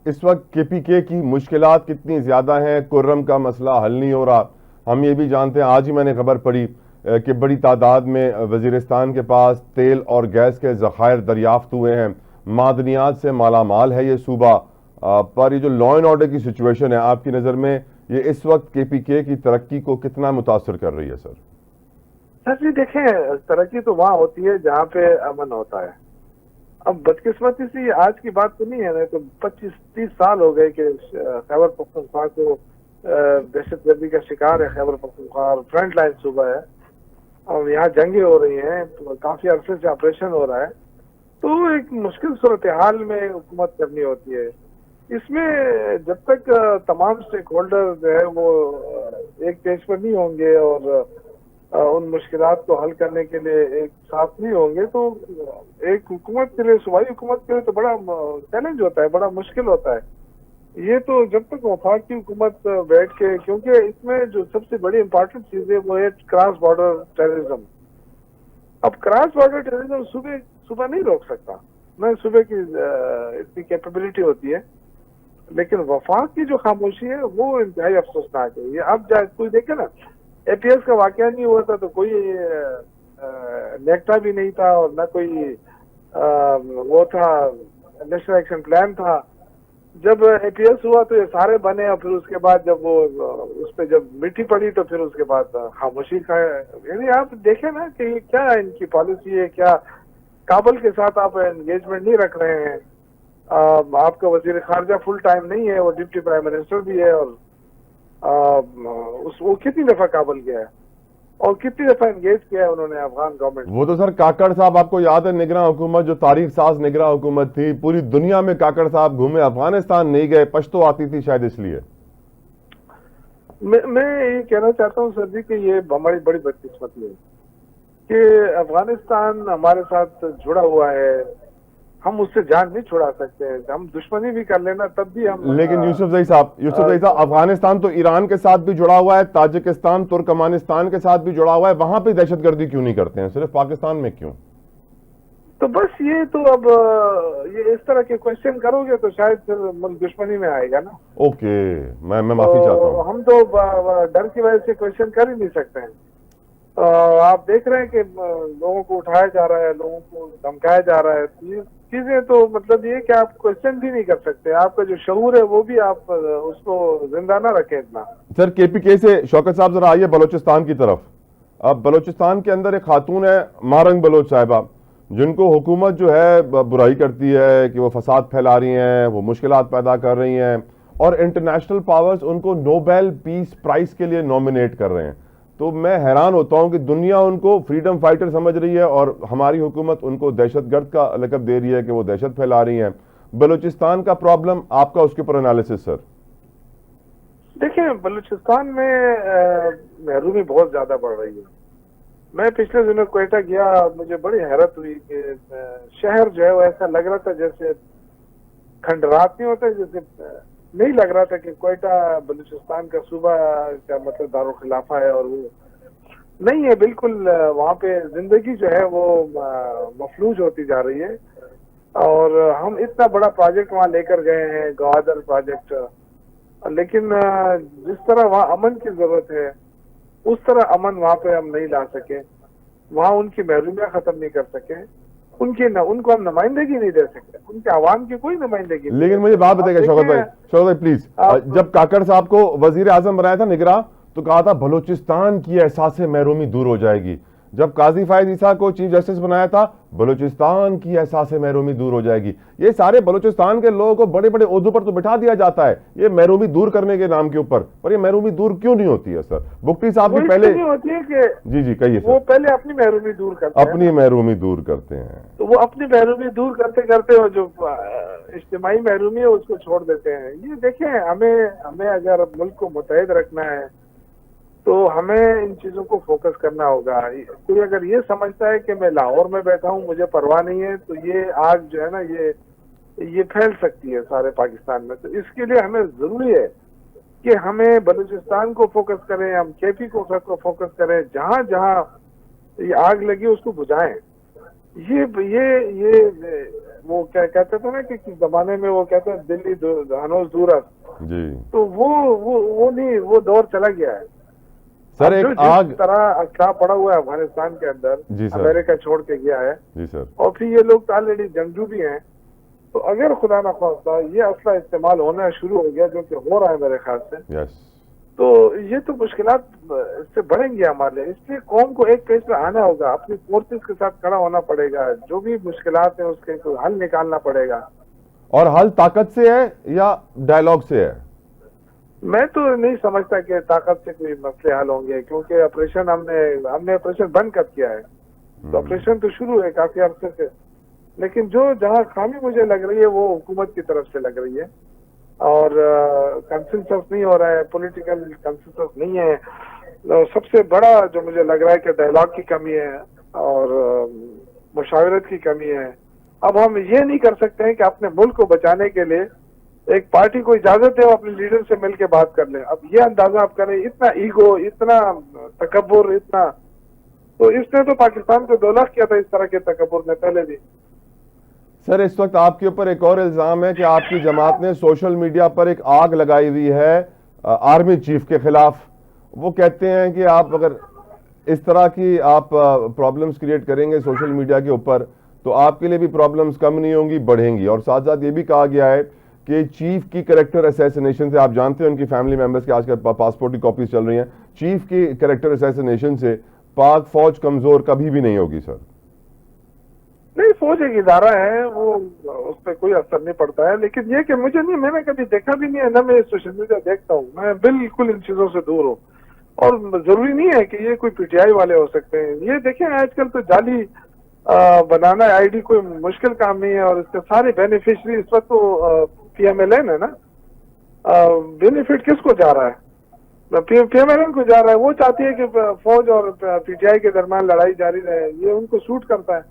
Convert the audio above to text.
इस वक्त केपीके की मुश्किलात कितनी ज़्यादा हैं, कुर्रम का मसला हल नहीं हो रहा। हम ये भी जानते हैं, आज ही मैंने खबर पढ़ी कि बड़ी तादाद में वज़ीरिस्तान के पास तेल और गैस के ज़खायर दरियाफ्त हुए हैं। मादनियात से मालामाल है ये सूबा। पर ये जो लॉ एंड ऑर्डर की सिचुएशन है, आपकी नज़र में ये इस वक्त केपीके की तरक्की को कितना मुतासर कर रही है सर? सर जी देखें, तरक्की तो वहाँ होती है जहाँ पे अमन होता है। अब बदकिस्मती से ये आज की बात तो नहीं है ना, तो 25-30 साल हो गए कि खैबर पख्तूनख्वा को दहशतगर्दी का शिकार है। खैबर पख्तूनख्वा फ्रंट लाइन सूबा है और यहाँ जंगें हो रही हैं, तो काफी अरसे से ऑपरेशन हो रहा है। तो एक मुश्किल सूरत हाल में हुकूमत करनी होती है। इसमें जब तक तमाम स्टेक होल्डर जो है वो एक पेज पर नहीं होंगे और उन मुश्किलात को हल करने के लिए एक साथ नहीं होंगे, तो एक हुकूमत के लिए, सूबाई हुकूमत के लिए तो बड़ा चैलेंज होता है, बड़ा मुश्किल होता है। ये तो जब तक वफाक की हुकूमत बैठ के, क्योंकि इसमें जो सबसे बड़ी इंपॉर्टेंट चीज है वो है क्रॉस बॉर्डर टेररिज्म। अब क्रॉस बॉर्डर टेररिज्म सुबह सुबह नहीं रोक सकता, न सुबह की इतनी कैपेबिलिटी होती है। लेकिन वफाक की जो खामोशी है वो इंतहाई अफसोसनाक है। ये अब कोई देखे ना, एपीएस का वाकया नहीं हुआ था तो कोई नेक्टा भी नहीं था और न कोई वो था, नेशनल एक्शन प्लान था। जब एपीएस हुआ तो ये सारे बने और फिर उसके बाद जब वो उस पर जब मिट्टी पड़ी तो फिर उसके बाद खामोशी का। यानी आप देखें ना कि ये क्या इनकी पॉलिसी है, क्या काबुल के साथ आप एंगेजमेंट नहीं रख रहे हैं। आपका वजीर खारजा फुल टाइम नहीं है, वो डिप्टी प्राइम मिनिस्टर भी है। और वो कितनी दफा काबुल गया है और कितनी दफा एंगेज किया है उन्होंने अफगान गवर्नमेंट। वो तो सर काकड़ साहब, आपको याद है निगरान हुकूमत, जो तारीख साज निगरान हुकूमत थी, पूरी दुनिया में काकड़ साहब घूमे, अफगानिस्तान नहीं गए, पश्तो आती थी शायद इसलिए। मैं ये कहना चाहता हूँ सर जी कि ये हमारी बड़ी बदकिस्मती है कि अफगानिस्तान हमारे साथ जुड़ा हुआ है। हम उससे जान नहीं छुड़ा सकते, हम दुश्मनी भी कर लेना तब भी हम। लेकिन यूसुफ जई साहब, अफगानिस्तान तो ईरान के साथ भी जुड़ा हुआ है, ताजिकिस्तान तुर्कमानिस्तान के साथ भी जुड़ा हुआ है, वहां पे दहशतगर्दी क्यों नहीं करते हैं, सिर्फ पाकिस्तान में क्यों? तो बस ये तो अब ये इस तरह के क्वेश्चन करोगे तो शायद फिर मुल्क दुश्मनी में आएगा ना। ओके, मैं माफी चाहता तो हूँ। हम तो डर की वजह से क्वेश्चन कर ही नहीं सकते हैं। आप देख रहे हैं कि लोगों को उठाया जा रहा है, लोगों को धमकाया जा रहा है। ये चीजें तो मतलब ये कि आप क्वेश्चन भी नहीं कर सकते। आपका जो शऊर है वो भी आप उसको जिंदा ना रखें इतना। सर केपीके से शौकत साहब जरा आइए बलोचिस्तान की तरफ। अब बलोचिस्तान के अंदर एक खातून है, मारंग बलोच साहिबा, जिनको हुकूमत जो है बुराई करती है कि वो फसाद फैला रही हैं, वो मुश्किलात पैदा कर रही हैं, और इंटरनेशनल पावर्स उनको नोबेल पीस प्राइज के लिए नॉमिनेट कर रहे हैं। तो मैं हैरान होता हूं कि दुनिया उनको फ्रीडम फाइटर समझ रही है और हमारी हुकूमत उनको दहशतगर्द का लक़ब दे रही है कि वो दहशत फैला रही हैं। बलूचिस्तान का प्रॉब्लम आपका, उसके ऊपर एनालिसिस सर। देखिए, बलूचिस्तान में महरूमी बहुत ज्यादा बढ़ रही है। मैं पिछले दिनों क्वेटा गया, मुझे बड़ी हैरत हुई कि शहर जो है वो ऐसा लग रहा था जैसे खंडरात नहीं होता, जैसे नहीं लग रहा था कि क्वेटा बलूचिस्तान का सूबा का मतलब दारुल खिलाफा है। और वो नहीं है बिल्कुल। वहाँ पे जिंदगी जो है वो मफलूज होती जा रही है। और हम इतना बड़ा प्रोजेक्ट वहाँ लेकर गए हैं, गवादर प्रोजेक्ट, लेकिन जिस तरह वहाँ अमन की जरूरत है उस तरह अमन वहाँ पे हम नहीं ला सके। वहाँ उनकी महरूमियाँ खत्म नहीं कर सके, उनको हम नुमाइंदगी नहीं दे सकते, उनके आवाम की कोई नुमाइंदगी नहीं। लेकिन मुझे बात बताइएगा शौकत भाई प्लीज, जब काकड़ साहब को वजीर आजम बनाया था निगरान, तो कहा था बलूचिस्तान की एहसास महरूमी दूर हो जाएगी। जब काजी फायद ईसा को चीफ जस्टिस बनाया था, बलूचिस्तान की एहसास महरूमी दूर हो जाएगी। ये सारे बलूचिस्तान के लोगों को बड़े बड़े ओहदों पर तो बिठा दिया जाता है ये महरूमी दूर करने के नाम के ऊपर, पर ये महरूमी दूर क्यों नहीं होती है सर? बुख्ती साहब भी पहले नहीं होती है कि जी कहिए वो सर। पहले अपनी महरूमी दूर करते हैं, अपनी महरूमी दूर करते हैं, तो वो अपनी महरूमी दूर करते करते वो जो इज्तिमाई महरूमी है उसको छोड़ देते हैं। ये देखें, हमें अगर मुल्क को मुत्तहिद रखना है तो हमें इन चीजों को फोकस करना होगा। कोई अगर ये समझता है कि मैं लाहौर में बैठा हूँ, मुझे परवाह नहीं है, तो ये आग जो है ना ये फैल सकती है सारे पाकिस्तान में। तो इसके लिए हमें जरूरी है कि हमें बलूचिस्तान को फोकस करें, हम केपी को फोकस करें, जहां जहां ये आग लगी उसको बुझाएं। ये वो क्या कहते थे ना कि किस जमाने में वो कहते हैं दिल्ली हनोज दूरस, जी तो वो नहीं, वो दौर चला गया है। सर, अब एक जो आग। जिस तरह अखड़ा पड़ा हुआ है अफगानिस्तान के अंदर, जी सर। अमेरिका छोड़ के गया है, जी सर। और फिर ये लोग ऑलरेडी जंगजू भी हैं, तो अगर खुदा ना खास्ता ये असला इस्तेमाल होना शुरू हो गया, जो कि हो रहा है मेरे ख्याल से, यस। तो ये तो मुश्किलात इससे बढ़ेंगी हमारे लिए। इसलिए कौम को एक पेज पे आना होगा, अपनी फोर्सेस के साथ खड़ा होना पड़ेगा, जो भी मुश्किलात है उसके कोई हल निकालना पड़ेगा। और हल ताकत से है या डायलॉग से है? मैं तो नहीं समझता कि ताकत से कोई मसले हल होंगे, क्योंकि ऑपरेशन हमने ऑपरेशन बंद कर दिया है, तो ऑपरेशन तो शुरू है काफी अरसे से, लेकिन जो जहां खामी मुझे लग रही है वो हुकूमत की तरफ से लग रही है, और कंसेंसस नहीं हो रहा है, पॉलिटिकल कंसेंसस नहीं है। सबसे बड़ा जो मुझे लग रहा है कि डायलॉग की कमी है और मुशावरत की कमी है। अब हम ये नहीं कर सकते हैं कि अपने मुल्क को बचाने के लिए एक पार्टी को इजाजत है वो अपने लीडर से मिलकर बात कर ले। अब ये अंदाजा आप करें, इतना ईगो, इतना तकब्बुर, इतना, तो इसने तो पाकिस्तान को 2 लाख किया था इस तरह के तकब्बुर ने पहले भी। सर, इस वक्त आपके ऊपर एक और इल्जाम है कि आपकी जमात ने सोशल मीडिया पर एक आग लगाई हुई है आर्मी चीफ के खिलाफ। वो कहते हैं कि आप अगर इस तरह की आप प्रॉब्लम्स क्रिएट करेंगे सोशल मीडिया के ऊपर, तो आपके लिए भी प्रॉब्लम्स कम नहीं होंगी, बढ़ेंगी। और साथ साथ ये भी कहा गया है कि चीफ की कैरेक्टर असैसिनेशन से, आप जानते हैं उनकी फैमिली मेंबर्स के आजकल पासपोर्ट की कॉपीज चल रही हैं, चीफ की कैरेक्टर असैसिनेशन से पाक फौज कमजोर कभी भी नहीं होगी। सर, नहीं, फौज एक इदारा है, वो उस पर कोई असर नहीं पड़ता है, लेकिन ये कि मुझे नहीं, मैंने कभी देखा भी नहीं है, ना मैं सोशल मीडिया देखता हूँ, मैं बिल्कुल इन चीजों से दूर हूँ। और जरूरी नहीं है कि ये कोई पीटीआई वाले हो सकते हैं। ये देखें, आजकल तो जाली बनाना आईडी कोई मुश्किल काम नहीं है, और इसके सारे बेनिफिशरी इस वक्त तो पीएमएलएन है ना। बेनिफिट किसको जा रहा है? पीएमएलएन को जा रहा है। वो चाहती है कि फौज और पीटीआई के दरमियान लड़ाई जारी रहे, ये उनको सूट करता है।